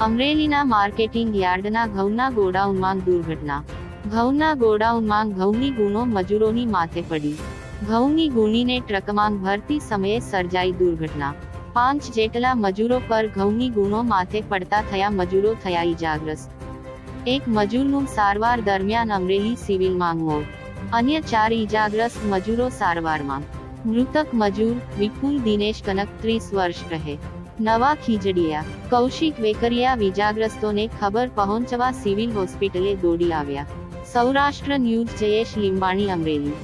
અમરેલીના માર્કેટિંગ યાર્ડના ઘઉંના ગોડાઉનમાં દુર્ઘટના. ઘઉંના ગોડાઉનમાં ઘઉંની ગુણો મજૂરોની માથે પડી. ઘઉંની ગુણીને ટ્રકમાં ભરતી સમયે સર્જાઈ દુર્ઘટના. 5 જેટલા મજૂરો પર ઘઉંની ગુણો માથે પડતા થયા મજૂરો થયા ઈજાગ્રસ્ત. એક મજૂરનું સારવાર દરમિયાન અમરેલી સિવિલમાં મોત. અન્ય 4 ઈજાગ્રસ્ત મજૂરો સારવારમાં. મૃતક મજૂર વિપુલ દિનેશ કનક 30 વર્ષ રહે નવા ખીજડીયા. કૌશિક વેકરિયા ઈજાગ્રસ્તોને ખબર પહોંચવા સિવિલ હોસ્પિટલે દોડી આવ્યા. સૌરાષ્ટ્ર ન્યૂઝ જયેશ લીંબાણી, અમરેલી.